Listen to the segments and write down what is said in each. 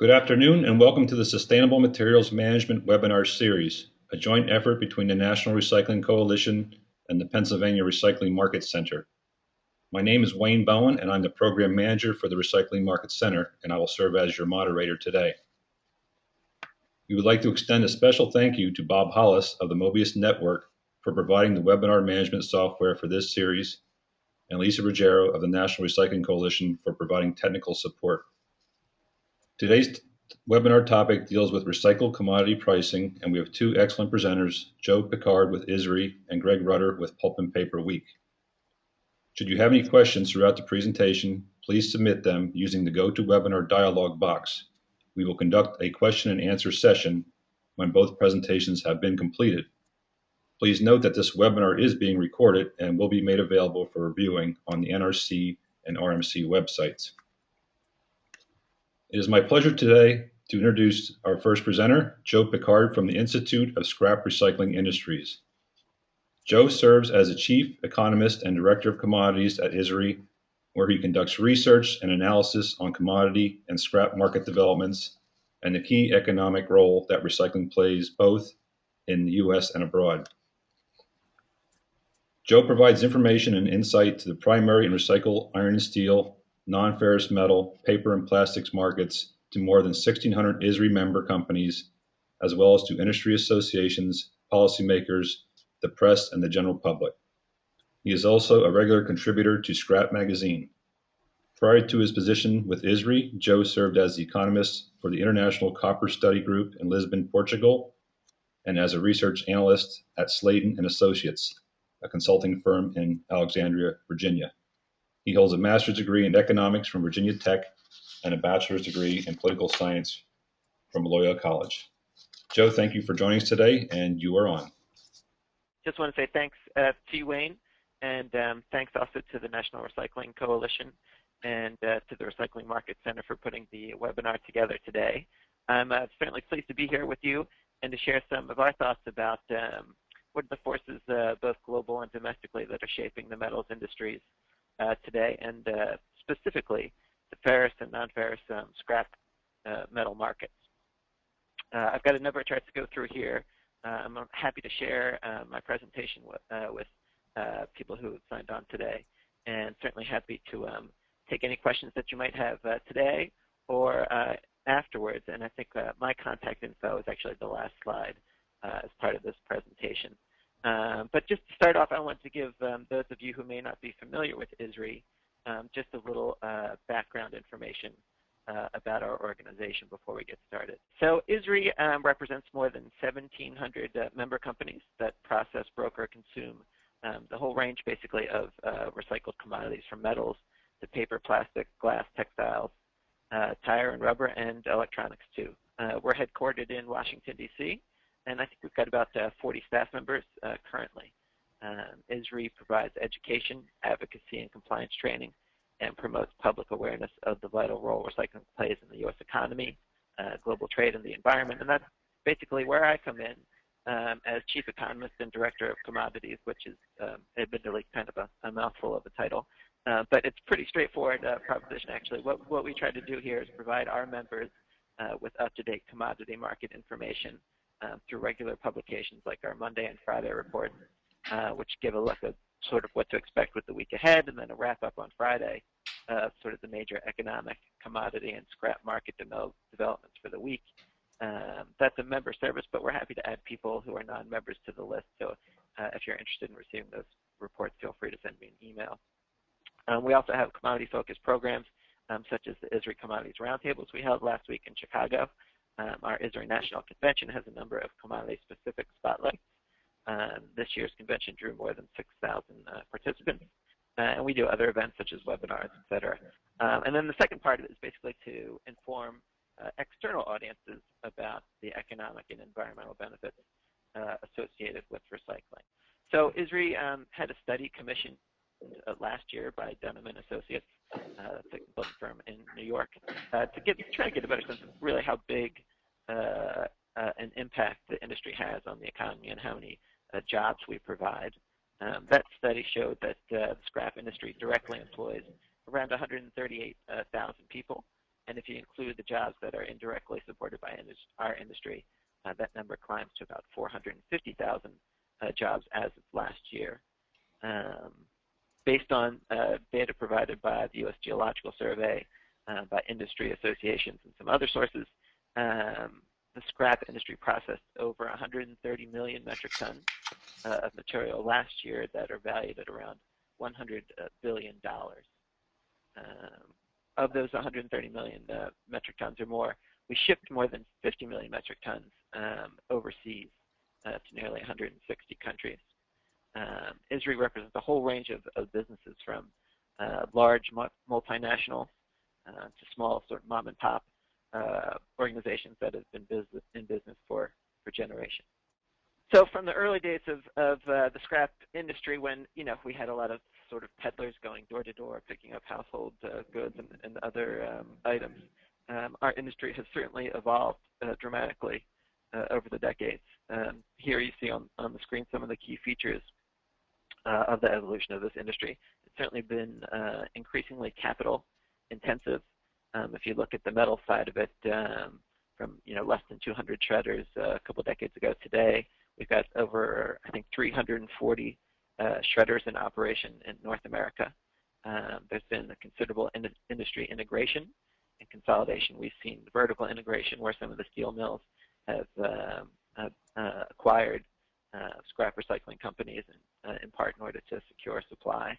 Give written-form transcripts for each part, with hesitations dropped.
Good afternoon and welcome to the Sustainable Materials Management webinar series, a joint effort between the National Recycling Coalition and the Pennsylvania Recycling Market Center. My name is Wayne Bowen and I'm the Program Manager for the Recycling Market Center, and I will serve as your moderator today. We would like to extend a special thank you to Bob Hollis of the Mobius Network for providing the webinar management software for this series, and Lisa Ruggiero of the National Recycling Coalition for providing technical support. Today's webinar topic deals with recycled commodity pricing, and we have two excellent presenters, Joe Pickard with ISRI and Greg Rudder with Pulp and Paper Week. Should you have any questions throughout the presentation, please submit them using the GoToWebinar dialog box. We will conduct a question and answer session when both presentations have been completed. Please note that this webinar is being recorded and will be made available for reviewing on the NRC and RMC websites. It is my pleasure today to introduce our first presenter, Joe Pickard from the Institute of Scrap Recycling Industries. Joe serves as the Chief Economist and Director of Commodities at ISRI, where he conducts research and analysis on commodity and scrap market developments and the key economic role that recycling plays both in the U.S. and abroad. Joe provides information and insight to the primary and recycled iron and steel, non-ferrous metal, paper, and plastics markets to more than 1,600 ISRI member companies, as well as to industry associations, policymakers, the press, and the general public. He is also a regular contributor to Scrap Magazine. Prior to his position with ISRI, Joe served as the economist for the International Copper Study Group in Lisbon, Portugal, and as a research analyst at Sladen and Associates, a consulting firm in Alexandria, Virginia. He holds a master's degree in economics from Virginia Tech and a bachelor's degree in political science from Loyola College. Joe, thank you for joining us today, and you are on. Just want to say thanks to you, Wayne, and thanks also to the National Recycling Coalition and to the Recycling Market Center for putting the webinar together today. I'm certainly pleased to be here with you and to share some of our thoughts about what are the forces, both global and domestically, that are shaping the metals industries today, and specifically the ferrous and non-ferrous scrap metal markets. I've got a number of charts to go through here. I'm happy to share my presentation with people who have signed on today, and certainly happy to take any questions that you might have today or afterwards. And I think my contact info is actually the last slide as part of this presentation. But just to start off, I want to give those of you who may not be familiar with ISRI just a little background information about our organization before we get started. So ISRI represents more than 1,700 member companies that process, broker, consume the whole range basically of recycled commodities, from metals to paper, plastic, glass, textiles, tire and rubber, and electronics too. We're headquartered in Washington, D.C., and I think we've got about 40 staff members currently. ISRI provides education, advocacy, and compliance training, and promotes public awareness of the vital role recycling plays in the U.S. economy, global trade, and the environment. And that's basically where I come in as Chief Economist and Director of Commodities, which is admittedly kind of a mouthful of a title. But it's pretty straightforward proposition, actually. What we try to do here is provide our members with up-to-date commodity market information through regular publications like our Monday and Friday reports, which give a look at sort of what to expect with the week ahead, and then a wrap-up on Friday of sort of the major economic, commodity, and scrap market developments for the week. That's a member service, but we're happy to add people who are non-members to the list. So if you're interested in receiving those reports, feel free to send me an email. We also have commodity-focused programs, such as the ISRI Commodities Roundtables we held last week in Chicago. Our ISRI National Convention has a number of commodity-specific spotlights. This year's convention drew more than 6,000 participants, and we do other events such as webinars, et cetera. And then the second part of it is basically to inform external audiences about the economic and environmental benefits associated with recycling. So ISRI had a study commissioned last year by Dunham and Associates, a consulting firm in New York, to try to get a better sense of really how big an impact the industry has on the economy and how many jobs we provide. That study showed that the scrap industry directly employs around 138,000 people, and if you include the jobs that are indirectly supported by our industry, that number climbs to about 450,000 jobs as of last year. Based on data provided by the U.S. Geological Survey, by industry associations and some other sources, the scrap industry processed over 130 million metric tons of material last year that are valued at around $100 billion. Of those 130 million metric tons or more, we shipped more than 50 million metric tons overseas to nearly 160 countries. ISRI represents a whole range of businesses from large multinationals to small sort of mom and pop organizations that have been in business for generations. So from the early days of the scrap industry, when we had a lot of sort of peddlers going door to door picking up household goods and other items, our industry has certainly evolved dramatically over the decades. Here you see on the screen some of the key features of the evolution of this industry. It's certainly been increasingly capital intensive. If you look at the metal side of it, from less than 200 shredders a couple decades ago today, we've got over, I think, 340 shredders in operation in North America. There's been a considerable industry integration and consolidation. We've seen vertical integration where some of the steel mills have acquired scrap recycling companies in part in order to secure supply.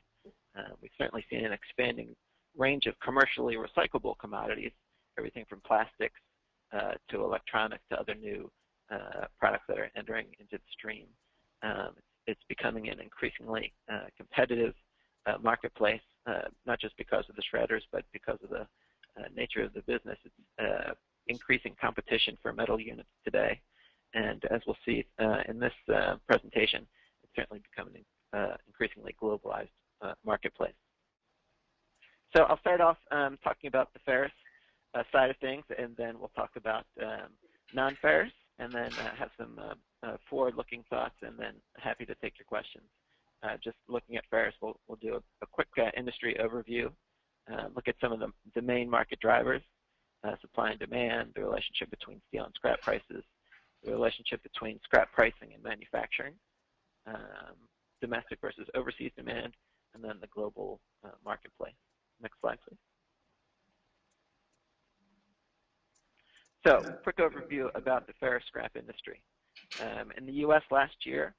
We've certainly seen an expanding range of commercially recyclable commodities, everything from plastics to electronics to other new products that are entering into the stream. It's becoming an increasingly competitive marketplace, not just because of the shredders, but because of the nature of the business. It's increasing competition for metal units today. And as we'll see in this presentation, it's certainly becoming an increasingly globalized marketplace. So I'll start off talking about the ferrous side of things, and then we'll talk about non-ferrous, and then have some forward-looking thoughts, and then happy to take your questions. Just looking at ferrous, we'll do a quick industry overview, look at some of the main market drivers, supply and demand, the relationship between steel and scrap prices, the relationship between scrap pricing and manufacturing, domestic versus overseas demand, and then the global marketplace. Next slide, please. So, quick overview about the ferrous scrap industry. In the U.S. last year,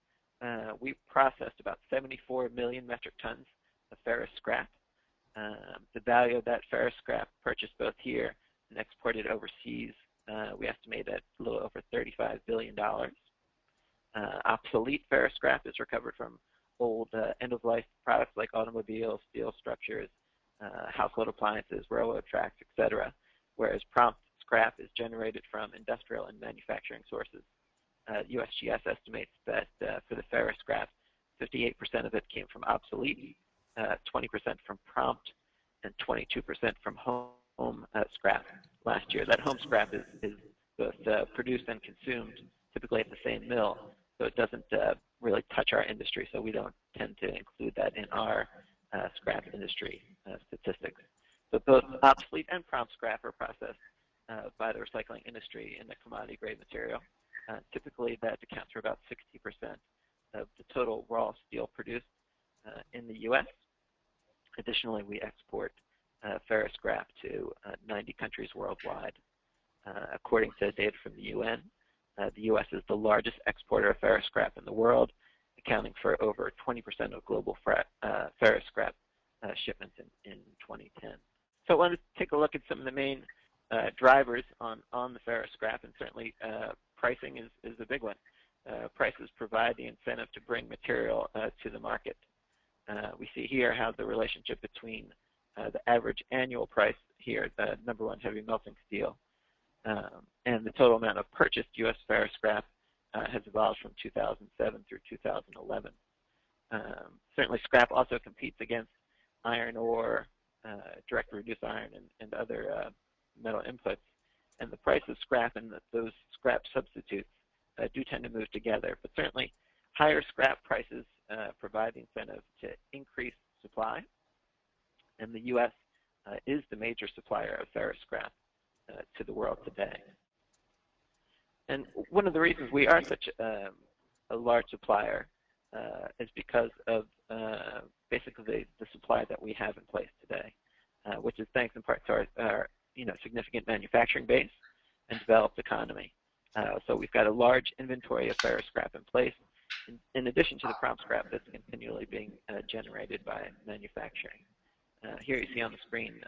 we processed about 74 million metric tons of ferrous scrap. The value of that ferrous scrap purchased both here and exported overseas, we estimate at a little over $35 billion. Obsolete ferrous scrap is recovered from old end-of-life products like automobiles, steel structures, household appliances, railroad tracks, etc., whereas prompt scrap is generated from industrial and manufacturing sources. USGS estimates that for the ferrous scrap, 58% of it came from obsolete, 20% from prompt, and 22% from home scrap last year. That home scrap is both produced and consumed typically at the same mill, so it doesn't really touch our industry, so we don't tend to include that in our scrap industry statistics. So both obsolete and prompt scrap are processed by the recycling industry in the commodity grade material. Typically that accounts for about 60% of the total raw steel produced in the U.S. Additionally, we export ferrous scrap to 90 countries worldwide. According to data from the UN, the U.S. is the largest exporter of ferrous scrap in the world, accounting for over 20% of global ferrous scrap shipments in 2010. So I wanted to take a look at some of the main drivers on the ferrous scrap, and certainly pricing is a big one. Prices provide the incentive to bring material to the market. We see here how the relationship between the average annual price here, the number one heavy melting steel, and the total amount of purchased U.S. ferrous scrap has evolved from 2007 through 2011. Certainly scrap also competes against iron ore, direct reduced iron, and other metal inputs. And the price of scrap and those scrap substitutes do tend to move together. But certainly higher scrap prices provide the incentive to increase supply. And the U.S. is the major supplier of ferrous scrap. to the world today. And one of the reasons we are such a large supplier is because of basically the supply that we have in place today, which is thanks in part to our significant manufacturing base and developed economy. So we've got a large inventory of ferrous scrap in place, in addition to the prompt scrap that's continually being generated by manufacturing. Here you see on the screen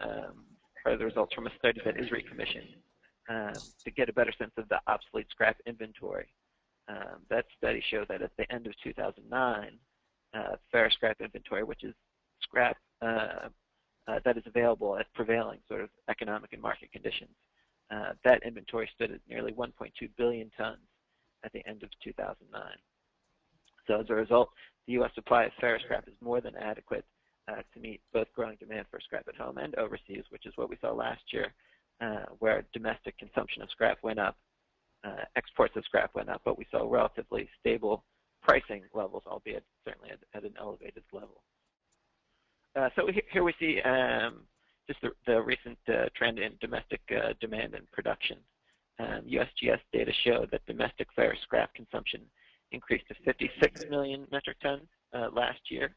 are the results from a study that ISRI commissioned to get a better sense of the obsolete scrap inventory. That study showed that at the end of 2009, ferrous scrap inventory, which is scrap that is available at prevailing sort of economic and market conditions, that inventory stood at nearly 1.2 billion tons at the end of 2009. So as a result, the U.S. supply of ferrous scrap is more than adequate to meet both growing demand for scrap at home and overseas, which is what we saw last year, where domestic consumption of scrap went up, exports of scrap went up, but we saw relatively stable pricing levels, albeit certainly at an elevated level. So here we see just the recent trend in domestic demand and production. USGS data show that domestic ferrous scrap consumption increased to 56 million metric tons last year,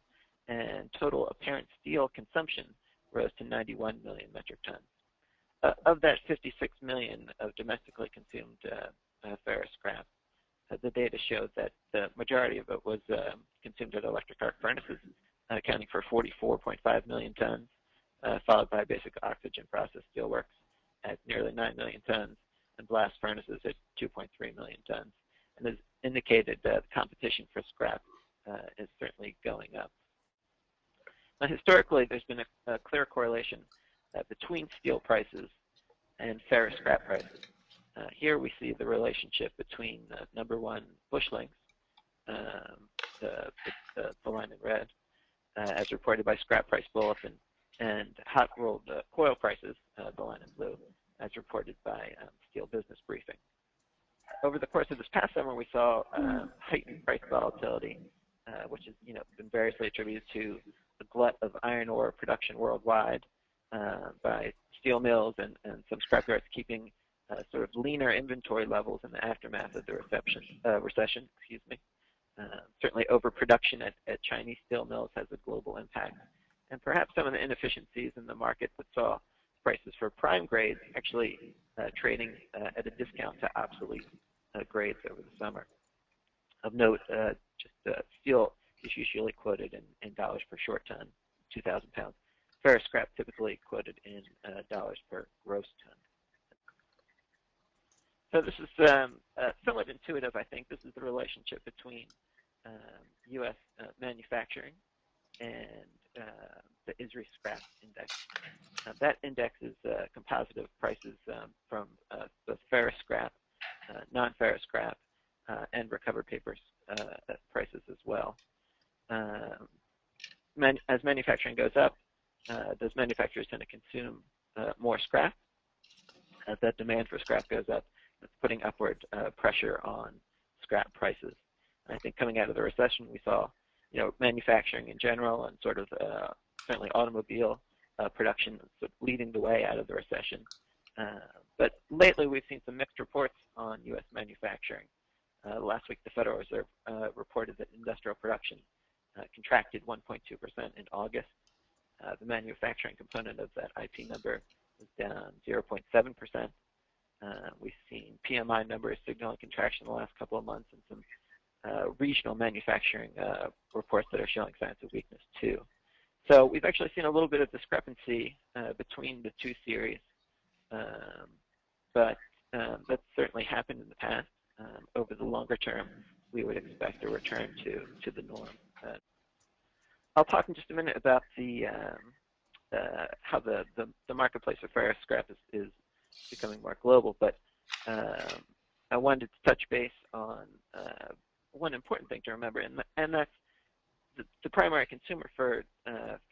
and total apparent steel consumption rose to 91 million metric tons. Of that 56 million of domestically consumed ferrous scrap, the data showed that the majority of it was consumed at electric arc furnaces, accounting for 44.5 million tons, followed by basic oxygen process steelworks at nearly 9 million tons, and blast furnaces at 2.3 million tons. And as indicated, the competition for scrap is certainly going up. Now, historically, there's been a clear correlation between steel prices and ferrous scrap prices. Here we see the relationship between number one, bush links, the line in red, as reported by Scrap Price Bulletin, and hot rolled coil prices, the line in blue, as reported by Steel Business Briefing. Over the course of this past summer, we saw heightened price volatility, which has been variously attributed to the glut of iron ore production worldwide by steel mills and some scrapyards keeping sort of leaner inventory levels in the aftermath of the recession. Certainly overproduction at Chinese steel mills has a global impact. And perhaps some of the inefficiencies in the market that saw prices for prime grades actually trading at a discount to obsolete grades over the summer. Of note, steel is usually quoted in dollars per short ton, 2,000 pounds. Ferrous scrap typically quoted in dollars per gross ton. So this is somewhat intuitive, I think. This is the relationship between U.S. manufacturing and the ISRI scrap index. That index is a composite of prices from both ferrous scrap, non-ferrous scrap, and recovered papers prices as well. As manufacturing goes up, those manufacturers tend to consume more scrap. As that demand for scrap goes up, it's putting upward pressure on scrap prices. And I think coming out of the recession, we saw manufacturing in general and sort of certainly automobile production sort of leading the way out of the recession. But lately, we've seen some mixed reports on U.S. manufacturing. Last week, the Federal Reserve reported that industrial production contracted 1.2% in August. The manufacturing component of that IP number was down 0.7%. We've seen PMI numbers signaling contraction in the last couple of months, and some regional manufacturing reports that are showing signs of weakness too. So we've actually seen a little bit of discrepancy between the two series, but that's certainly happened in the past. Over the longer term, we would expect a return to the norm. I'll talk in just a minute about how the marketplace for ferrous scrap is becoming more global, but I wanted to touch base on one important thing to remember, and that's the primary consumer for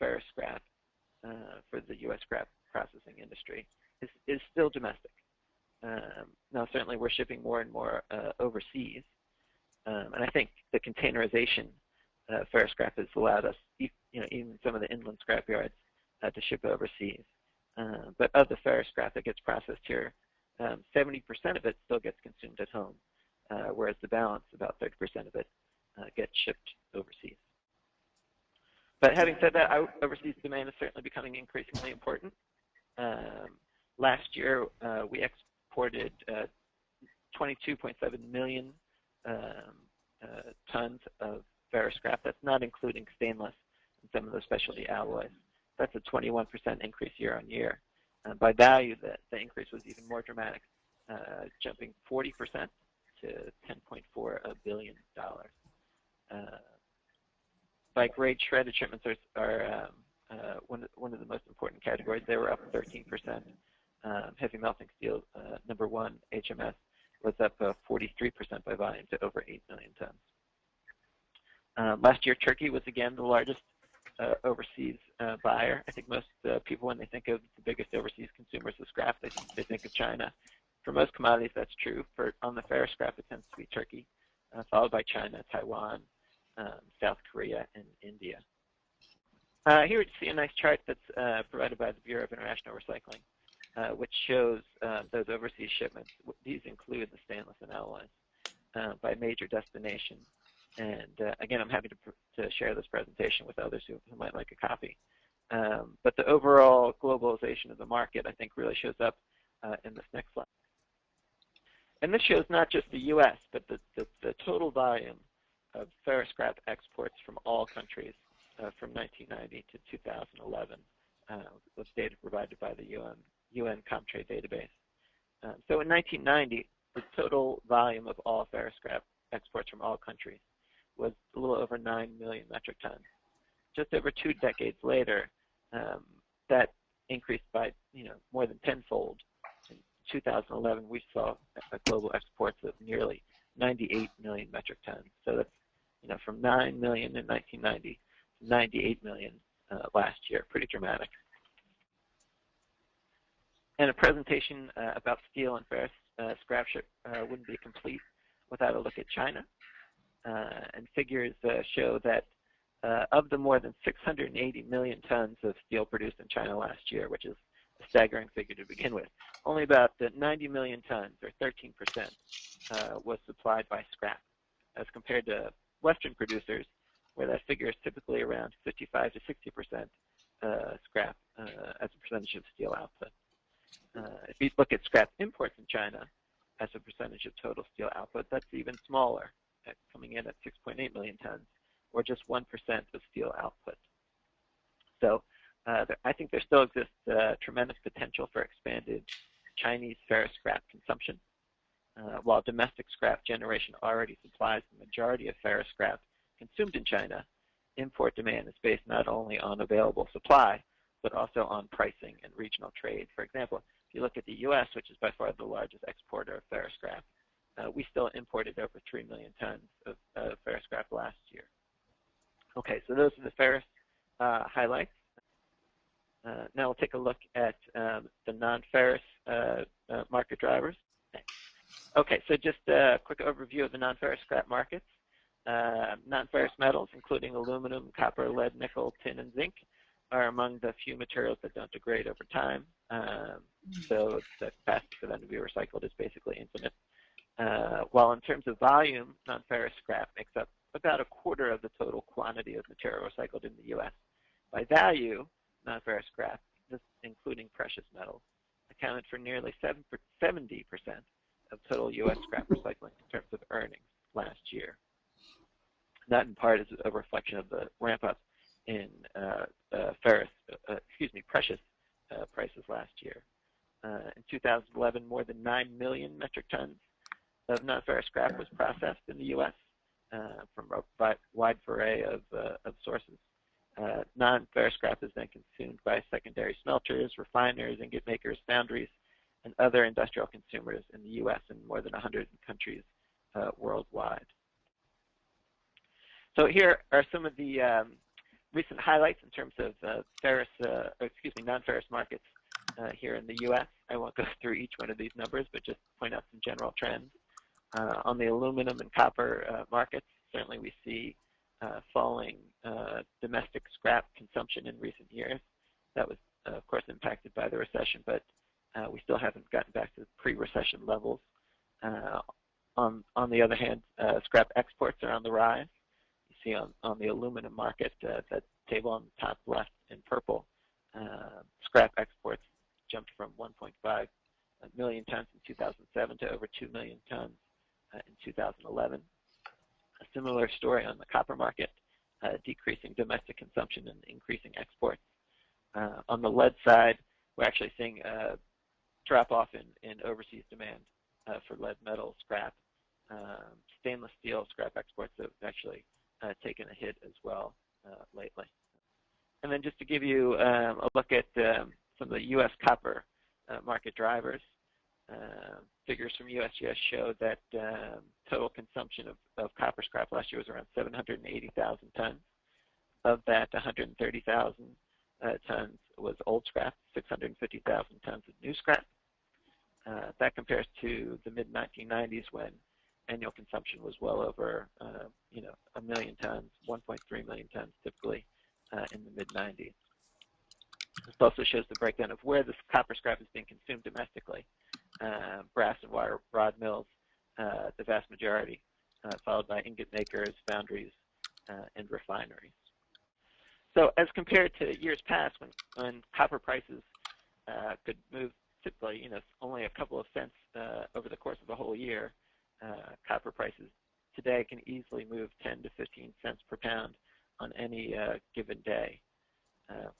ferrous scrap for the U.S. scrap processing industry is still domestic. Now, certainly, we're shipping more and more overseas, and I think the containerization ferrous scrap has allowed us, even some of the inland scrap yards, to ship overseas. But of the ferrous scrap that gets processed here 70% of it still gets consumed at home, whereas the balance, about 30% of it, gets shipped overseas. But having said that, overseas demand is certainly becoming increasingly important. Last year, we exported 22.7 million tons of ferrous scrap. That's not including stainless and some of the specialty alloys. That's a 21% increase year on year. By value, the increase was even more dramatic, jumping 40% to $10.4 billion. By grade, shredded shipments are one of the most important categories. They were up 13%. Heavy melting steel, number one, HMS, was up 43% by volume to over 8 million tons. Last year, Turkey was again the largest overseas buyer. I think most people, when they think of the biggest overseas consumers of scrap, they think of China. For most commodities, that's true. On the ferrous scrap, it tends to be Turkey, followed by China, Taiwan, South Korea, and India. Here you see a nice chart that's provided by the Bureau of International Recycling, which shows those overseas shipments. These include the stainless and alloys by major destination. And again, I'm happy to share this presentation with others who might like a copy. But the overall globalization of the market, I think, really shows up in this next slide. And this shows not just the U.S., but the total volume of ferrous scrap exports from all countries from 1990 to 2011, with data provided by the UN Comtrade database. So in 1990, the total volume of all ferrous scrap exports from all countries was a little over 9 million metric tons. Just over 2 decades later, that increased by more than tenfold. In 2011, we saw global exports of nearly 98 million metric tons. So that's from 9 million in 1990 to 98 million last year. Pretty dramatic. And a presentation about steel and ferrous scrap wouldn't be complete without a look at China. And figures show that of the more than 680 million tons of steel produced in China last year, which is a staggering figure to begin with, only about 90 million tons, or 13%, was supplied by scrap, as compared to Western producers, where that figure is typically around 55 to 60% scrap as a percentage of steel output. If you look at scrap imports in China as a percentage of total steel output, that's even smaller, coming in at 6.8 million tons, or just 1% of steel output. So I think there still exists tremendous potential for expanded Chinese ferrous scrap consumption. While domestic scrap generation already supplies the majority of ferrous scrap consumed in China, import demand is based not only on available supply, but also on pricing and regional trade. For example, if you look at the U.S., which is by far the largest exporter of ferrous scrap, we still imported over 3 million tons of ferrous scrap last year. Okay, so those are the ferrous highlights. Now we'll take a look at the non-ferrous market drivers. Okay, so just a quick overview of the non-ferrous scrap markets. Non-ferrous metals, including aluminum, copper, lead, nickel, tin, and zinc, are among the few materials that don't degrade over time. So the capacity for them to be recycled is basically infinite. While in terms of volume, non-ferrous scrap makes up about a quarter of the total quantity of material recycled in the U.S. By value, non-ferrous scrap, including precious metals, accounted for nearly 70% of total U.S. scrap recycling in terms of earnings last year. That in part is a reflection of the ramp-up in precious prices last year. In 2011, more than 9 million metric tons of non-ferrous scrap was processed in the U.S. From a wide array of sources. Non-ferrous scrap is then consumed by secondary smelters, refiners, ingot makers, foundries, and other industrial consumers in the U.S. and more than 100 countries worldwide. So here are some of the recent highlights in terms of non-ferrous markets here in the U.S. I won't go through each one of these numbers, but just point out some general trends. On the aluminum and copper markets, certainly we see falling domestic scrap consumption in recent years. That was, of course, impacted by the recession, but We still haven't gotten back to pre-recession levels. On the other hand, scrap exports are on the rise. You see on the aluminum market, that table on the top left in purple, scrap exports jumped from 1.5 million tons in 2007 to over 2 million tons in 2011. A similar story on the copper market, decreasing domestic consumption and increasing exports. On the lead side, we're actually seeing a drop-off in overseas demand for lead metal scrap. Stainless steel scrap exports have actually taken a hit as well lately. And then just to give you a look at some of the U.S. copper market drivers, figures from USGS showed that total consumption of copper scrap last year was around 780,000 tons. Of that, 130,000 tons was old scrap, 650,000 tons of new scrap. That compares to the mid-1990s when annual consumption was well over 1 million tons, 1.3 million tons typically in the mid-90s. This also shows the breakdown of where this copper scrap is being consumed domestically. Brass and wire rod mills, the vast majority, followed by ingot makers, foundries, and refineries. So as compared to years past when copper prices could move typically only a couple of cents over the course of a whole year, copper prices today can easily move 10 to 15 cents per pound on any given day.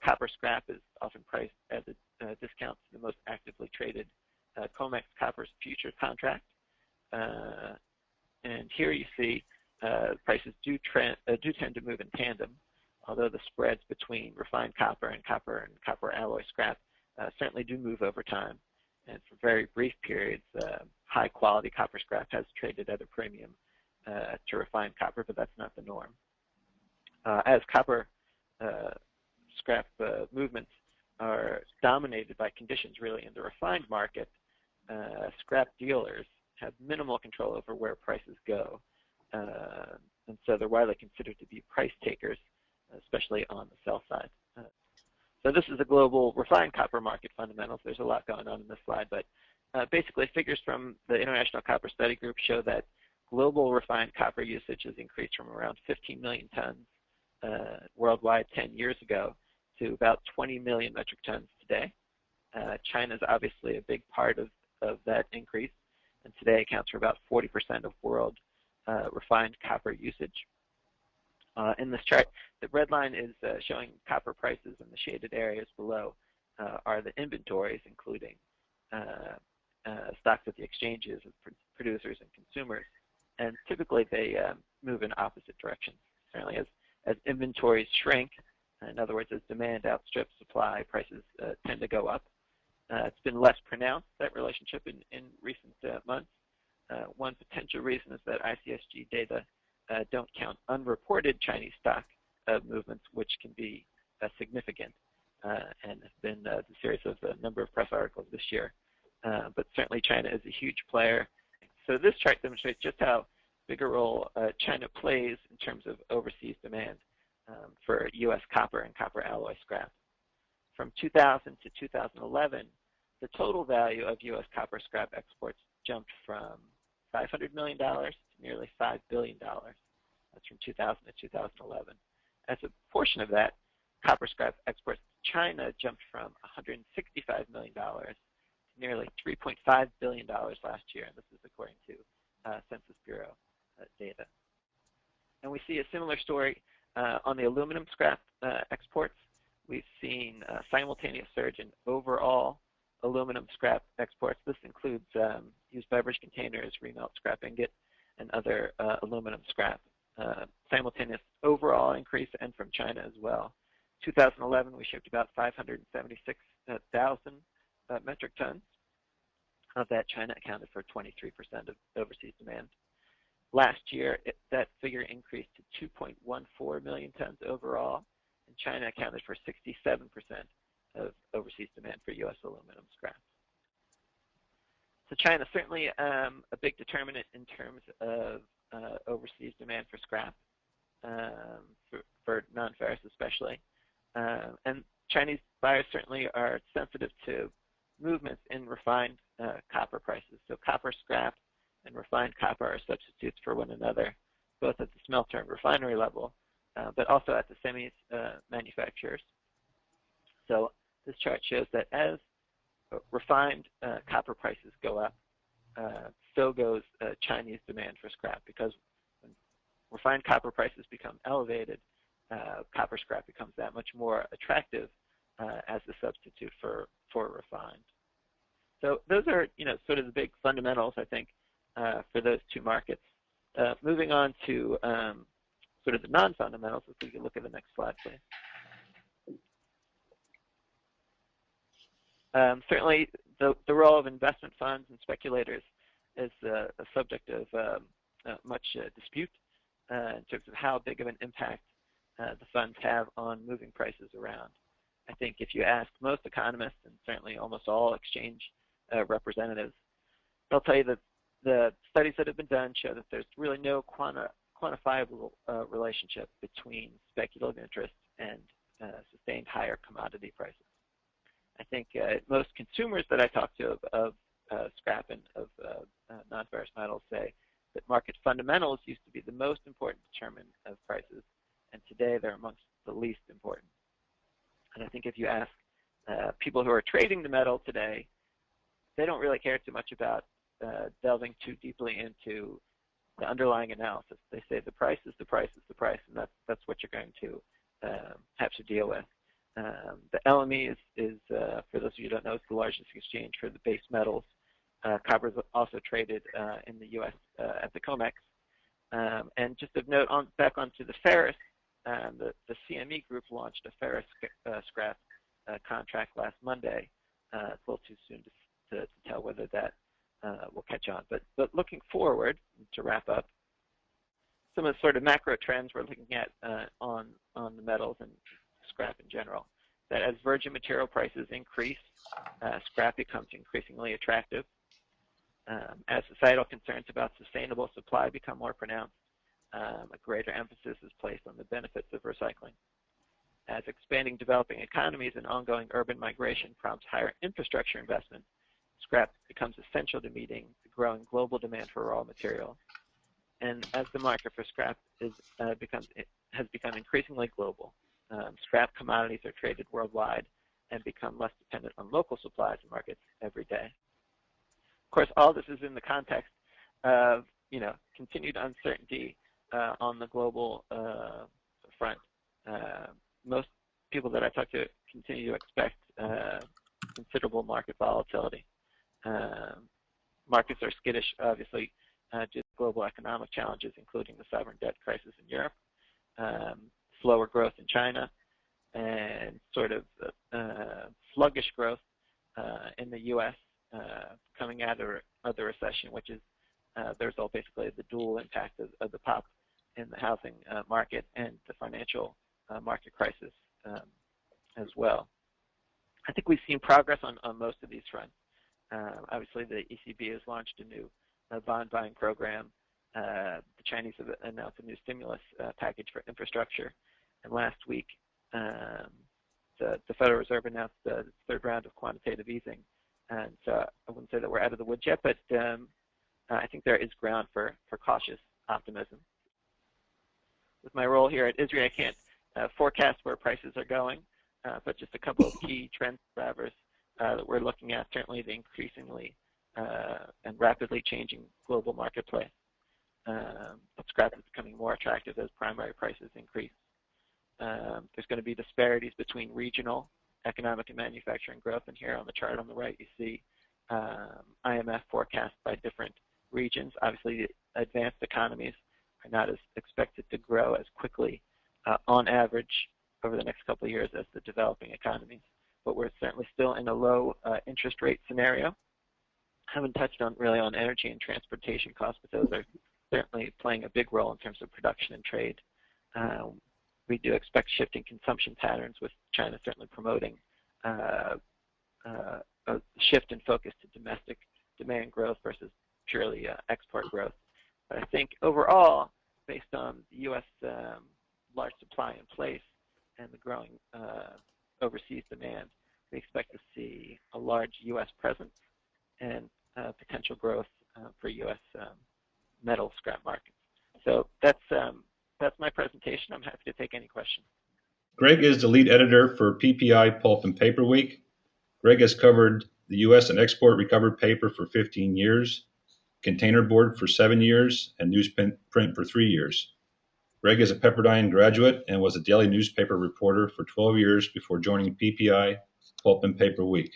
Copper scrap is often priced as a discount to the most actively traded COMEX copper's future contract. And here you see prices do tend to move in tandem, although the spreads between refined copper and copper alloy scrap certainly do move over time. And for very brief periods, high-quality copper scrap has traded at a premium to refined copper, but that's not the norm. As copper scrap movements are dominated by conditions really in the refined market, scrap dealers have minimal control over where prices go. And so they're widely considered to be price takers, especially on the sell side. So this is the global refined copper market fundamentals. There's a lot going on in this slide, but basically figures from the International Copper Study Group show that global refined copper usage has increased from around 15 million tons worldwide 10 years ago to about 20 million metric tons today. China is obviously a big part of that increase, and today accounts for about 40% of world refined copper usage. In this chart, the red line is showing copper prices, and the shaded areas below are the inventories, including stocks at the exchanges of producers and consumers. And typically they move in opposite directions. Certainly as inventories shrink, in other words, as demand outstrips supply, prices tend to go up. It's been less pronounced, that relationship, in recent months. One potential reason is that ICSG data don't count unreported Chinese stock movements, which can be significant and have been the series of a number of press articles this year. But certainly China is a huge player. So this chart demonstrates just how big a role China plays in terms of overseas demand for U.S. copper and copper alloy scrap. From 2000 to 2011, the total value of U.S. copper scrap exports jumped from $500 million to nearly $5 billion. That's from 2000 to 2011. As a portion of that, copper scrap exports to China jumped from $165 million to nearly $3.5 billion last year, and this is according to Census Bureau data. And we see a similar story on the aluminum scrap exports. We've seen a simultaneous surge in overall aluminum scrap exports. This includes used beverage containers, remelt scrap ingot, and other aluminum scrap. Simultaneous overall increase, and from China as well. 2011, we shipped about 576,000 metric tons. Of that, China accounted for 23% of overseas demand. Last year, that figure increased to 2.14 million tons overall, and China accounted for 67% of overseas demand for U.S. aluminum scrap. So China is certainly a big determinant in terms of overseas demand for scrap, for non-ferrous especially. And Chinese buyers certainly are sensitive to movements in refined copper prices. So copper scrap and refined copper are substitutes for one another, both at the smelter and refinery level, but also at the semis manufacturers. So this chart shows that as refined copper prices go up, so goes Chinese demand for scrap, because when refined copper prices become elevated, copper scrap becomes that much more attractive as a substitute for refined. So those are, sort of the big fundamentals, I think, for those two markets. Moving on to sort of the non-fundamentals, if we can look at the next slide, please. Certainly, the role of investment funds and speculators is a subject of much dispute in terms of how big of an impact the funds have on moving prices around. I think if you ask most economists, and certainly almost all exchange representatives, they'll tell you that the studies that have been done show that there's really no quantifiable relationship between speculative interest and sustained higher commodity prices. I think most consumers that I talk to of scrap and of non-ferrous metals say that market fundamentals used to be the most important determinant of prices, and today they're amongst the least important. And I think if you ask people who are trading the metal today, they don't really care too much about delving too deeply into the underlying analysis. They say the price is the price is the price, and that's what you're going to have to deal with. The LME is for those of you who don't know, it's the largest exchange for the base metals. Copper is also traded in the U.S. At the COMEX. And just of note, back onto the ferrous, the CME group launched a ferrous scrap contract last Monday. It's a little too soon to tell whether that will catch on. But looking forward, to wrap up, some of the sort of macro trends we're looking at on the metals and scrap in general, that as virgin material prices increase, scrap becomes increasingly attractive. As societal concerns about sustainable supply become more pronounced, a greater emphasis is placed on the benefits of recycling. As expanding developing economies and ongoing urban migration prompts higher infrastructure investment, scrap becomes essential to meeting the growing global demand for raw materials. And as the market for scrap has become increasingly global, scrap commodities are traded worldwide and become less dependent on local supplies and markets every day. Of course, all this is in the context of continued uncertainty on the global front. Most people that I talk to continue to expect considerable market volatility. Markets are skittish, obviously, due to global economic challenges, including the sovereign debt crisis in Europe, slower growth in China, and sort of sluggish growth in the U.S. Coming out of the recession, which is the result basically of the dual impact of the pop in the housing market and the financial market crisis as well. I think we've seen progress on most of these fronts. Obviously, the ECB has launched a new bond buying program. The Chinese have announced a new stimulus package for infrastructure. And last week, the Federal Reserve announced the third round of quantitative easing. And so I wouldn't say that we're out of the woods yet, but I think there is ground for cautious optimism. With my role here at ISRI, I can't forecast where prices are going, but just a couple of key trend drivers that we're looking at, certainly the increasingly and rapidly changing global marketplace. Scrap is becoming more attractive as primary prices increase. There's going to be disparities between regional economic and manufacturing growth, and here on the chart on the right you see IMF forecasts by different regions. Obviously, the advanced economies are not as expected to grow as quickly on average over the next couple of years as the developing economies, but we're certainly still in a low interest rate scenario. Haven't touched on really on energy and transportation costs, but those are certainly playing a big role in terms of production and trade. We do expect shifting consumption patterns, with China certainly promoting a shift in focus to domestic demand growth versus purely export growth. But I think overall, based on the U.S. Large supply in place and the growing overseas demand, we expect to see a large U.S. presence and potential growth for U.S. Metal scrap markets. So that's my presentation. I'm happy to take any questions. Greg is the lead editor for PPI Pulp and Paper Week. Greg has covered the U.S. and export recovered paper for 15 years, containerboard for 7 years, and newsprint for 3 years. Greg is a Pepperdine graduate and was a daily newspaper reporter for 12 years before joining PPI Pulp and Paper Week.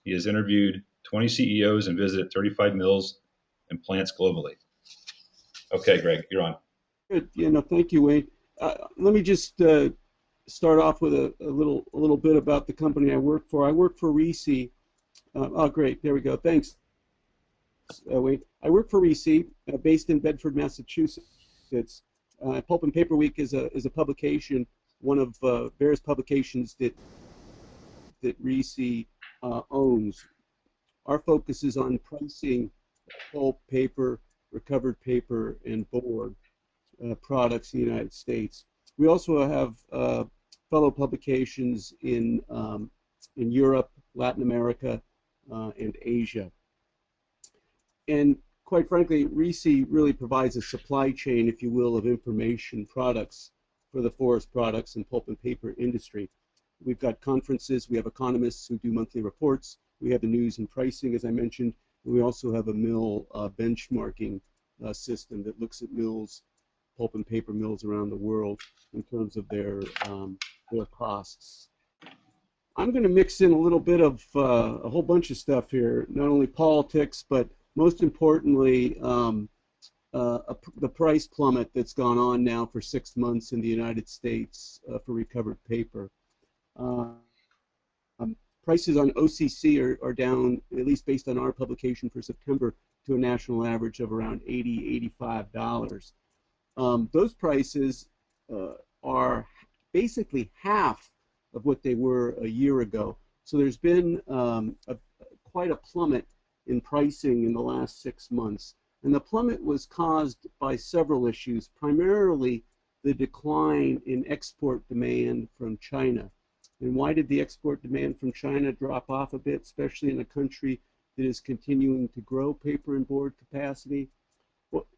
He has interviewed 20 CEOs and visited 35 mills and plants globally. Okay, Greg, you're on. Good. Yeah, no, thank you, Wayne. Let me just start off with a little bit about the company I work for. I work for RISI. Oh, great. There we go. Thanks, Wayne. I work for RISI, based in Bedford, Massachusetts. Pulp and Paper Week is a publication, one of various publications that RISI owns. Our focus is on pricing pulp, paper, recovered paper, and board products in the United States. We also have fellow publications in Europe, Latin America, and Asia. And quite frankly, RISI really provides a supply chain, if you will, of information products for the forest products and pulp and paper industry. We've got conferences, we have economists who do monthly reports, we have the news and pricing, as I mentioned, and we also have a mill benchmarking system that looks at mills, pulp and paper mills around the world in terms of their costs. I'm going to mix in a little bit of a whole bunch of stuff here, not only politics, but most importantly, the price plummet that's gone on now for 6 months in the United States for recovered paper. Prices on OCC are down, at least based on our publication for September, to a national average of around $80, $85. Those prices are basically half of what they were a year ago. So there's been quite a plummet in pricing in the last 6 months. And the plummet was caused by several issues, primarily the decline in export demand from China. And why did the export demand from China drop off a bit, especially in a country that is continuing to grow paper and board capacity?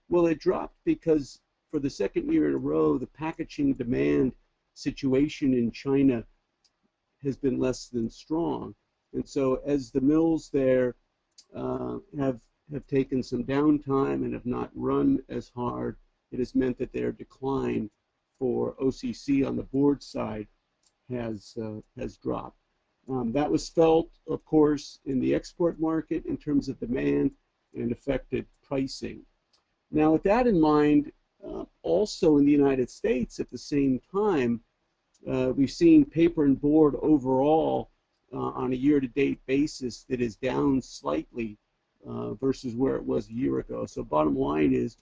Well, it dropped because for the second year in a row, the packaging demand situation in China has been less than strong. And so as the mills there have taken some downtime and have not run as hard, it has meant that their decline for OCC on the board side has dropped. That was felt, of course, in the export market in terms of demand and affected pricing. Now, with that in mind, also in the United States at the same time, we've seen paper and board overall on a year-to-date basis that is down slightly versus where it was a year ago. So bottom line is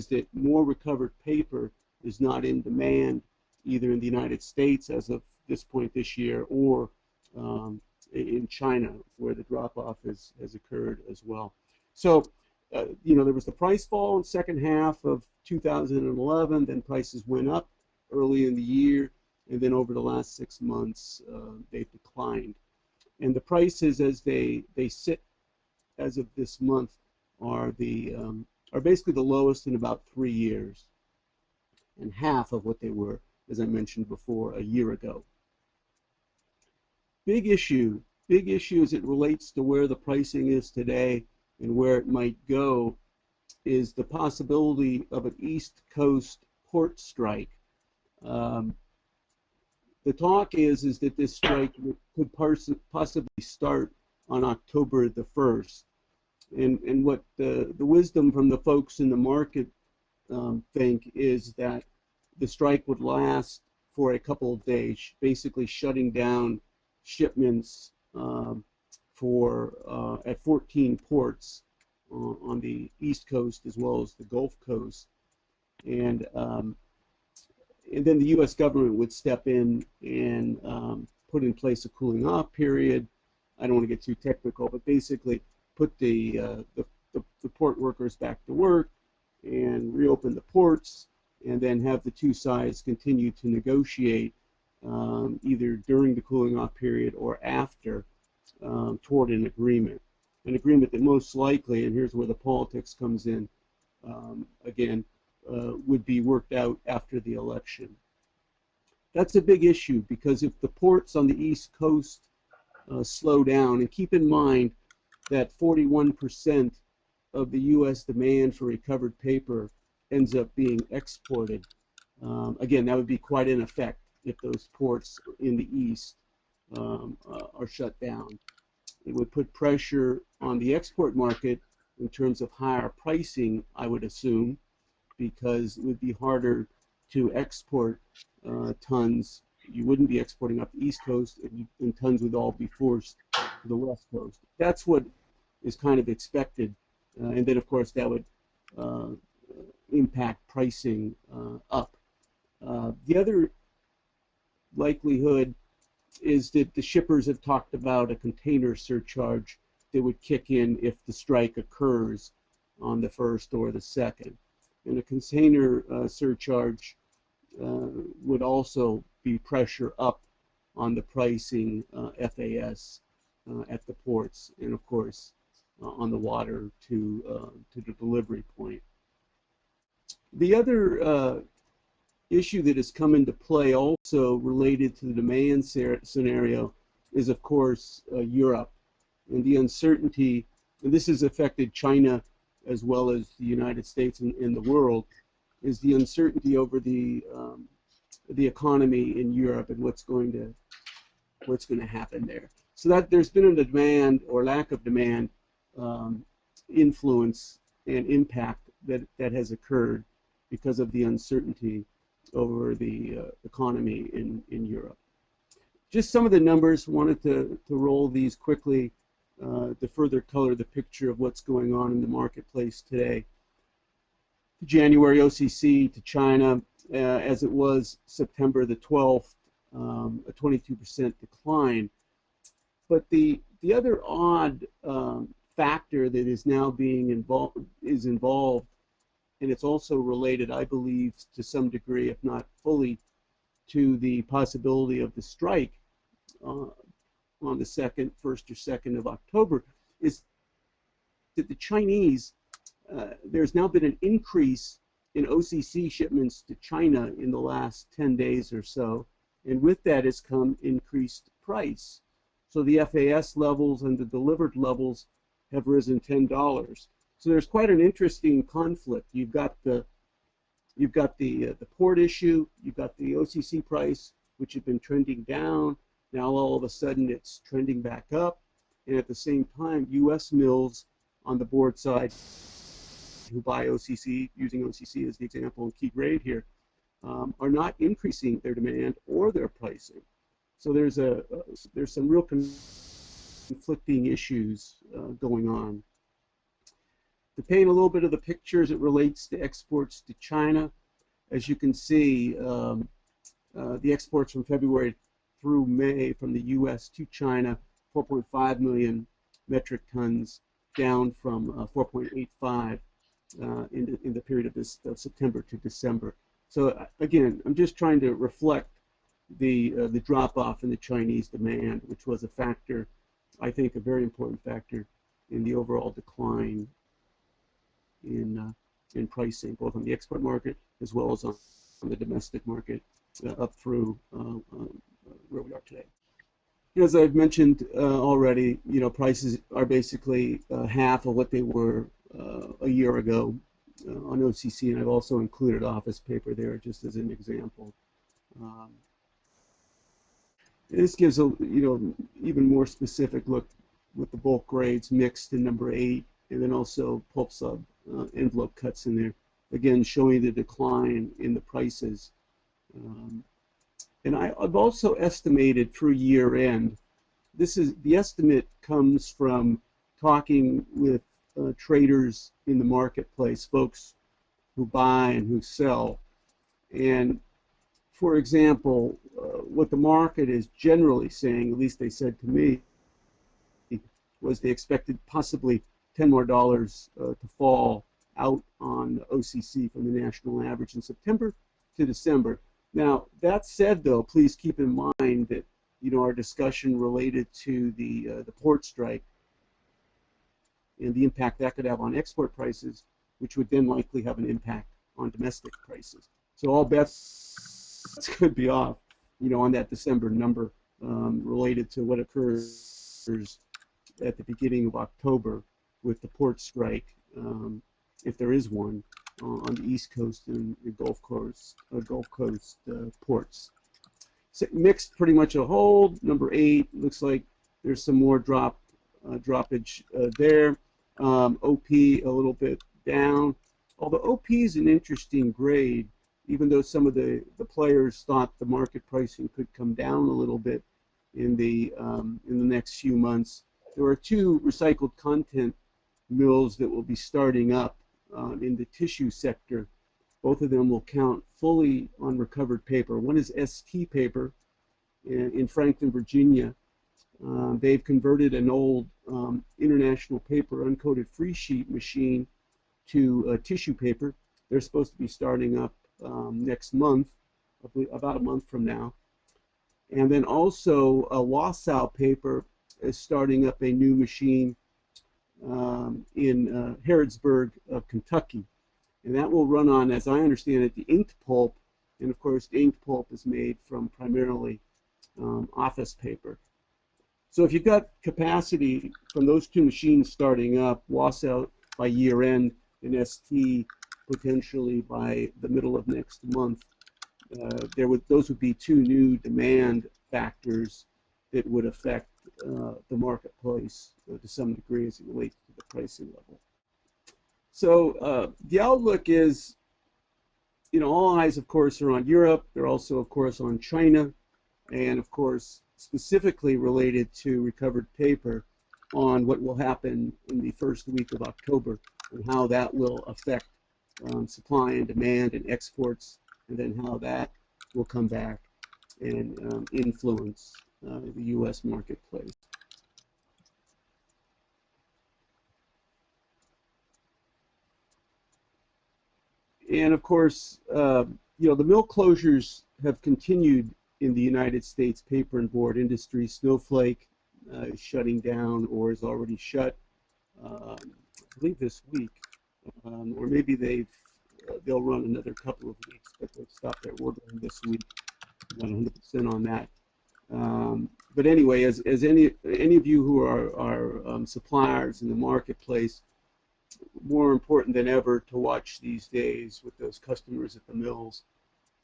that more recovered paper is not in demand either in the United States as of this point this year or in China, where the drop-off has occurred as well. So, there was the price fall in second half of 2011, then prices went up early in the year, and then over the last 6 months, they've declined. And the prices as they sit as of this month are basically the lowest in about 3 years, and half of what they were, as I mentioned before, a year ago. Big issue as it relates to where the pricing is today and where it might go is the possibility of an East Coast port strike. The talk is that this strike could possibly start on October the 1st. And what the wisdom from the folks in the market think is that the strike would last for a couple of days, basically shutting down shipments at 14 ports on the East Coast as well as the Gulf Coast. And then the U.S. government would step in and put in place a cooling off period. I don't want to get too technical, but basically put the port workers back to work and reopen the ports, and then have the two sides continue to negotiate either during the cooling off period or after, toward an agreement. An agreement that most likely, and here's where the politics comes in, again, would be worked out after the election. That's a big issue because if the ports on the East Coast slow down, and keep in mind that 41% of the U.S. demand for recovered paper ends up being exported. Again, that would be quite an effect if those ports in the East are shut down. It would put pressure on the export market in terms of higher pricing, I would assume, because it would be harder to export tons. You wouldn't be exporting up the East Coast, and tons would all be forced to the West Coast. That's what is kind of expected. And then, of course, that would impact pricing up. The other likelihood is that the shippers have talked about a container surcharge that would kick in if the strike occurs on the 1st or the 2nd. And a container surcharge would also be pressure up on the pricing FAS at the ports, and of course on the water to the delivery point. The other issue that has come into play also related to the demand scenario is, of course, Europe and the uncertainty, and this has affected China as well as the United States and the world, is the uncertainty over the economy in Europe and what's going to happen there. So that there's been a demand or lack of demand influence and impact that has occurred because of the uncertainty over the economy in Europe. Just some of the numbers, wanted to roll these quickly to further color the picture of what's going on in the marketplace today. January OCC to China, as it was September the 12th, a 22% decline. But the other odd factor that is now being involved, and it's also related, I believe, to some degree, if not fully, to the possibility of the strike on the 1st or 2nd of October, is that the Chinese, there's now been an increase in OCC shipments to China in the last 10 days or so, and with that has come increased price. So the FAS levels and the delivered levels have risen $10. So there's quite an interesting conflict. You've got the port issue, you've got the OCC price, which had been trending down. Now all of a sudden it's trending back up, and at the same time, U.S. mills on the board side who buy OCC, using OCC as the example and key grade here, are not increasing their demand or their pricing. So there's some real conflicting issues going on. To paint a little bit of the picture as it relates to exports to China, as you can see, the exports from February through May from the U.S. to China, 4.5 million metric tons, down from 4.85 in the period of September to December. So again, I'm just trying to reflect the drop-off in the Chinese demand, which was a factor, I think, a very important factor in the overall decline in pricing, both on the export market as well as on the domestic market, up through where we are today. As I've mentioned already, prices are basically half of what they were a year ago on OCC, and I've also included office paper there just as an example. This gives a even more specific look with the bulk grades mixed in number 8, and then also pulp sub envelope cuts in there, again showing the decline in the prices. And I've also estimated through year end, the estimate comes from talking with traders in the marketplace, folks who buy and who sell. And for example, what the market is generally saying, at least they said to me, was they expected possibly $10 more to fall out on OCC from the national average in September to December. Now, that said, though, please keep in mind that our discussion related to the port strike and the impact that could have on export prices, which would then likely have an impact on domestic prices. So all bets could be off, on that December number related to what occurs at the beginning of October with the port strike, if there is one, on the East Coast and the Gulf Coast ports. So mixed pretty much a hold. Number 8 looks like there's some more droppage there. OP a little bit down. Although OP is an interesting grade, even though some of the players thought the market pricing could come down a little bit in the next few months. There are 2 recycled content mills that will be starting up in the tissue sector. Both of them will count fully on recovered paper. One is ST paper in Franklin, Virginia. They've converted an old International Paper uncoated free sheet machine to tissue paper. They're supposed to be starting up next month, about a month from now. And then also Wausau Paper is starting up a new machine in Harrodsburg, Kentucky. And that will run on, as I understand it, the inked pulp. And of course, the inked pulp is made from primarily office paper. So if you've got capacity from those 2 machines starting up, Wausau by year end and ST potentially by the middle of next month, those would be 2 new demand factors that would affect the marketplace to some degree as it relates to the pricing level. So the outlook is, all eyes, of course, are on Europe. They're also, of course, on China, and of course, specifically related to recovered paper on what will happen in the first week of October and how that will affect supply and demand and exports, and then how that will come back and influence the U.S. marketplace. And of course, the mill closures have continued in the United States paper and board industry. Snowflake is shutting down or is already shut, I believe this week, or maybe they'll run another couple of weeks, but they'll stop their ordering this week. I'm not 100% on that. But anyway, as any of you who are suppliers in the marketplace, more important than ever to watch these days with those customers at the mills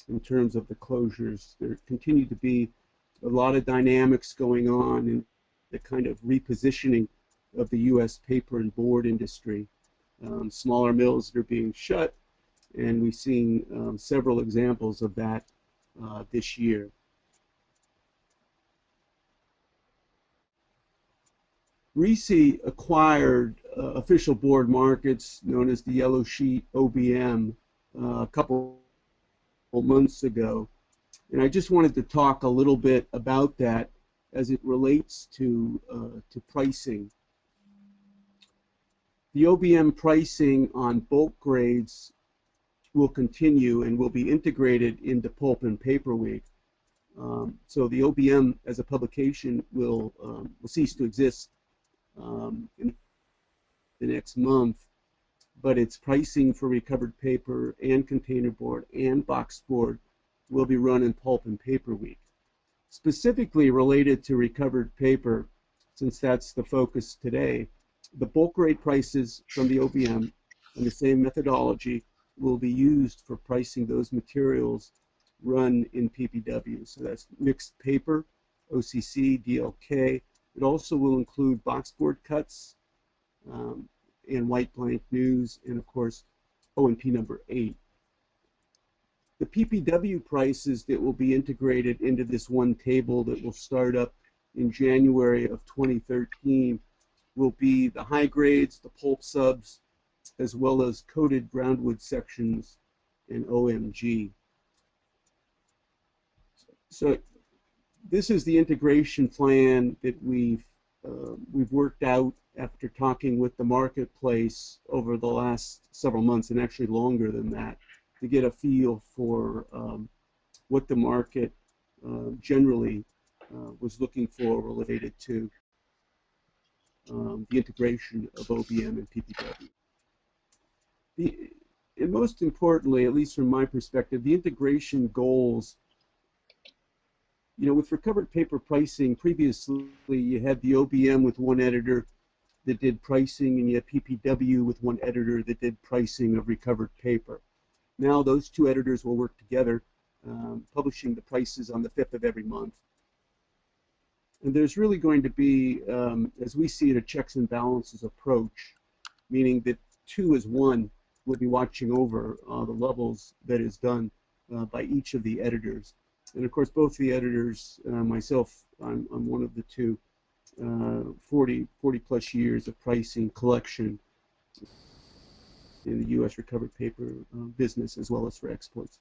in terms of the closures. There continue to be a lot of dynamics going on in the kind of repositioning of the U.S. paper and board industry. Smaller mills that are being shut, and we've seen several examples of that this year. RISI acquired Official Board Markets, known as the Yellow Sheet OBM, a couple months ago. And I just wanted to talk a little bit about that as it relates to pricing. The OBM pricing on bulk grades will continue and will be integrated into Pulp and Paper Week. So the OBM as a publication will cease to exist in the next month, but its pricing for recovered paper and containerboard and boxboard will be run in Pulp and Paper Week. Specifically related to recovered paper, since that's the focus today, the bulk rate prices from the OBM and the same methodology will be used for pricing those materials run in PPW. So that's mixed paper, OCC, DLK. It also will include boxboard cuts and white blank news, and of course O&P number 8. The PPW prices that will be integrated into this one table that will start up in January of 2013 will be the high grades, the pulp subs, as well as coated groundwood sections and OMG. So this is the integration plan that we've worked out after talking with the marketplace over the last several months, and actually longer than that, to get a feel for what the market generally was looking for related to the integration of OBM and PPW. And most importantly, at least from my perspective, the integration goals, with recovered paper pricing, previously you had the OBM with one editor that did pricing, and you had PPW with one editor that did pricing of recovered paper. Now those two editors will work together, publishing the prices on the 5th of every month. And there's really going to be, as we see it, a checks and balances approach, meaning that 2 as 1 will be watching over the levels that is done by each of the editors. And of course, both the editors, myself, I'm one of the 2, 40 plus years of pricing collection in the U.S. recovered paper business as well as for exports.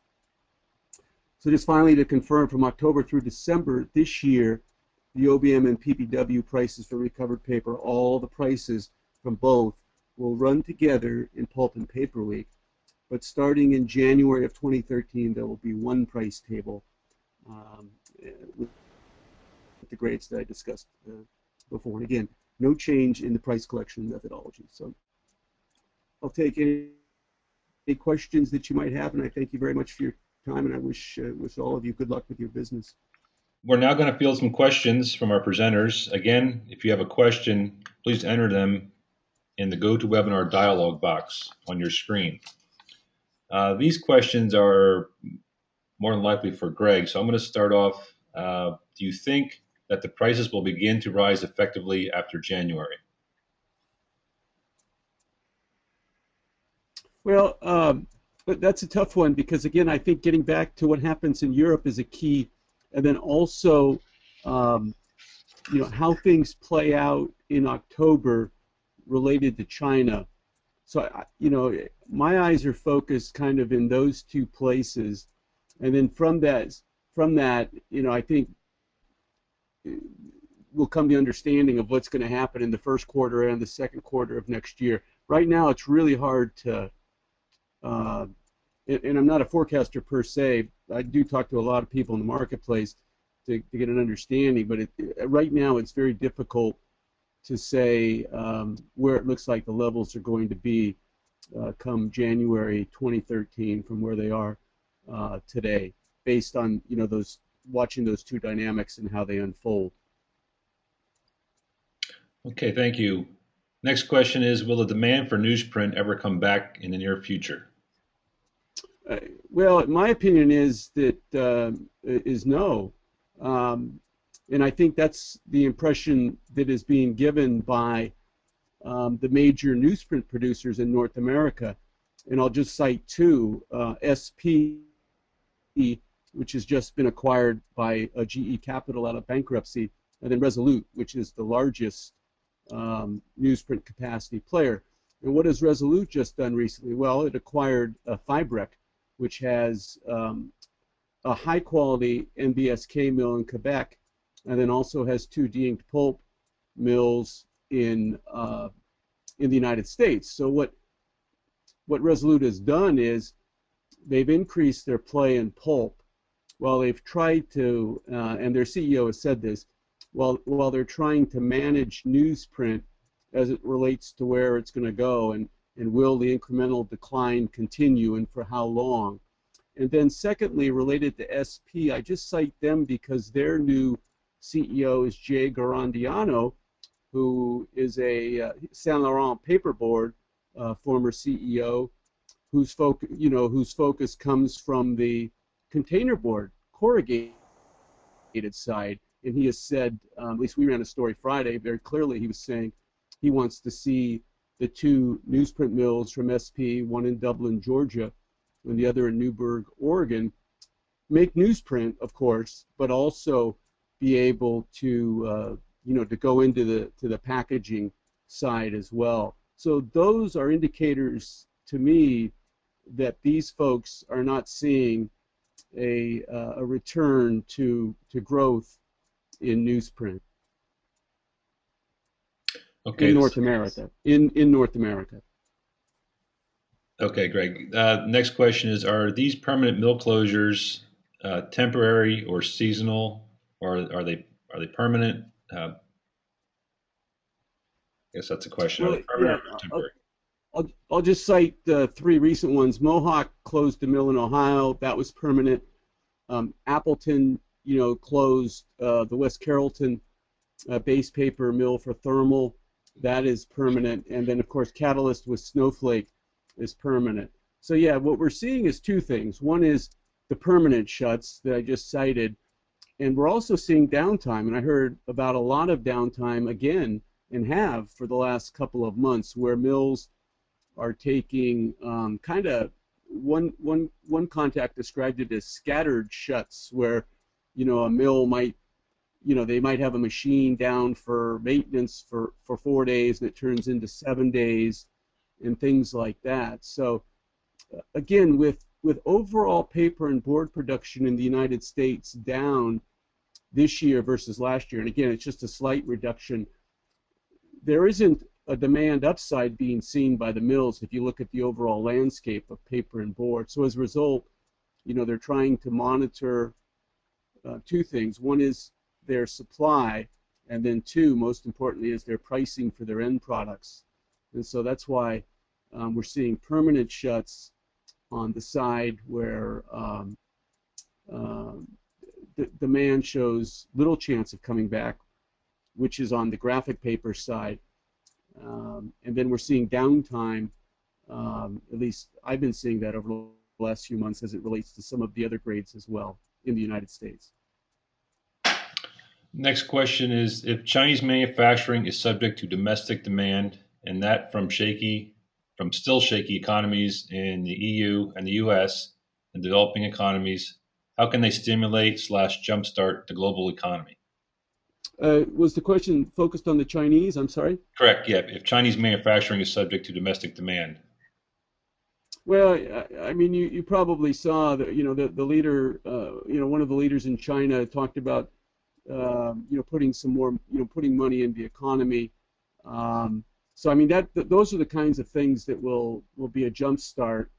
So just finally to confirm, from October through December this year, the OBM and PPW prices for recovered paper, all the prices from both, will run together in Pulp and Paper Week. But starting in January of 2013, there will be one price table with the grades that I discussed before. And again, no change in the price collection methodology. So I'll take any questions that you might have, and I thank you very much for your time, and I wish all of you good luck with your business. We're now going to field some questions from our presenters. Again, if you have a question, please enter them in the GoToWebinar dialog box on your screen. These questions are more than likely for Greg, so I'm going to start off. Do you think that the prices will begin to rise effectively after January? Well, but that's a tough one because, again, I think getting back to what happens in Europe is a key, and then also, how things play out in October related to China. So, my eyes are focused kind of in those two places, and then from that, I think will come the understanding of what's going to happen in the first quarter and the second quarter of next year. Right now, it's really hard to, and I'm not a forecaster per se. I do talk to a lot of people in the marketplace to get an understanding, but right now it's very difficult to say where it looks like the levels are going to be come January 2013 from where they are today, based on watching those two dynamics and how they unfold. Okay, thank you. Next question is, will the demand for newsprint ever come back in the near future? Well, my opinion is that is no. And I think that's the impression that is being given by the major newsprint producers in North America. And I'll just cite 2, SP, which has just been acquired by GE Capital out of bankruptcy, and then Resolute, which is the largest newsprint capacity player. And what has Resolute just done recently? Well, it acquired Fibrec, which has a high-quality NBSK mill in Quebec, and then also has 2 de-inked pulp mills in the United States. So what Resolute has done is they've increased their play in pulp, while they've tried to, and their CEO has said this, while they're trying to manage newsprint as it relates to where it's going to go, and will the incremental decline continue, and for how long. And then secondly, related to SP, I just cite them because their new CEO is Jay Garandiano, who is a Saint Laurent paperboard former CEO, whose focus comes from the containerboard corrugated side. And he has said, at least we ran a story Friday, very clearly he was saying he wants to see the 2 newsprint mills from SP, one in Dublin, Georgia, and the other in Newburgh, Oregon, make newsprint, of course, but also be able to, to go into the packaging side as well. So those are indicators to me that these folks are not seeing a return to growth in newsprint. Okay. In North America. In North America. Okay, Greg. Next question is, are these permanent mill closures temporary or seasonal, or are they permanent? I guess that's a question. Are Well, they permanent yeah, or temporary? I'll just cite the three recent ones. Mohawk closed a mill in Ohio. That was permanent. Appleton, closed the West Carrollton base paper mill for thermal. That is permanent. And then, of course, Catalyst with Snowflake is permanent. So, yeah, what we're seeing is two things. One is the permanent shuts that I just cited. And we're also seeing downtime. And I heard about a lot of downtime again and have for the last couple of months where mills are taking kind of one contact described it as scattered shuts where a mill might they might have a machine down for maintenance for 4 days and it turns into 7 days and things like that. So again, with overall paper and board production in the United States down this year versus last year, and again it's just a slight reduction, there isn't a demand upside being seen by the mills if you look at the overall landscape of paper and board. So as a result, they're trying to monitor two things. One is their supply, and then two, most importantly, is their pricing for their end products. And so that's why we're seeing permanent shuts on the side where the demand shows little chance of coming back, which is on the graphic paper side. And then we're seeing downtime, at least I've been seeing that over the last few months as it relates to some of the other grades as well in the United States. Next question is, if Chinese manufacturing is subject to domestic demand and that from still shaky economies in the EU and the US and developing economies, how can they stimulate / jumpstart the global economy? Was the question focused on the Chinese? I'm sorry? Correct, yeah. If Chinese manufacturing is subject to domestic demand. Well, I mean, you probably saw that, the leader, one of the leaders in China talked about, putting some more, putting money in the economy. So, I mean, those are the kinds of things that will be a jump start,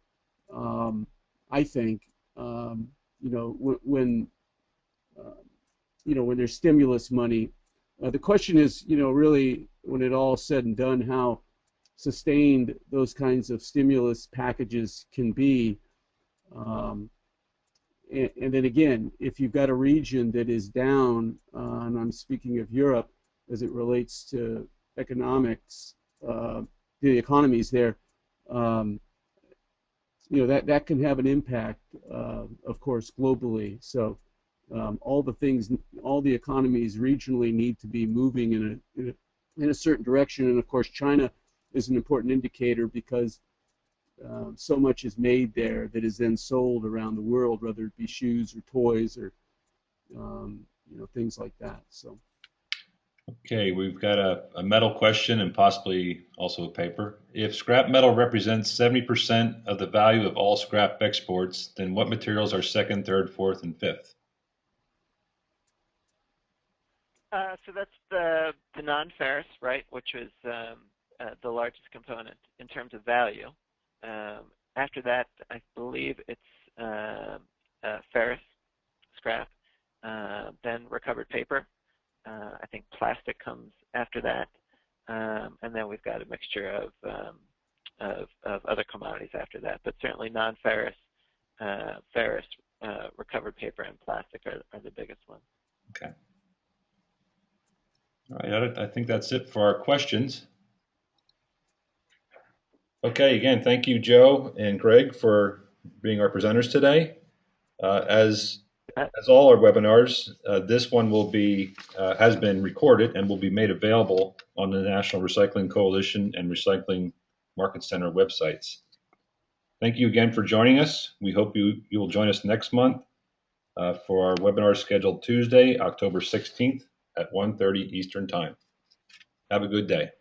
I think, when when there's stimulus money. The question is, really, when it all said and done, how sustained those kinds of stimulus packages can be. And then again, if you've got a region that is down, and I'm speaking of Europe as it relates to economics, the economies there, that can have an impact, of course, globally. So all the economies regionally need to be moving in a certain direction. And of course, China is an important indicator because so much is made there that is then sold around the world, whether it be shoes or toys or things like that. So. Okay, we've got a metal question and possibly also a paper. If scrap metal represents 70% of the value of all scrap exports, then what materials are second, third, fourth, and fifth? So that's the non-ferrous, right, which was the largest component in terms of value. After that, I believe it's ferrous, scrap, then recovered paper. I think plastic comes after that, and then we've got a mixture of other commodities after that. But certainly non-ferrous, ferrous, recovered paper, and plastic are the biggest ones. Okay. All right, I think that's it for our questions. Okay, again, thank you, Joe and Greg, for being our presenters today. As all our webinars, this one will be has been recorded and will be made available on the National Recycling Coalition and Recycling Market Center websites. Thank you again for joining us. We hope you will join us next month for our webinar scheduled Tuesday, October 16th at 1:30 Eastern Time. Have a good day.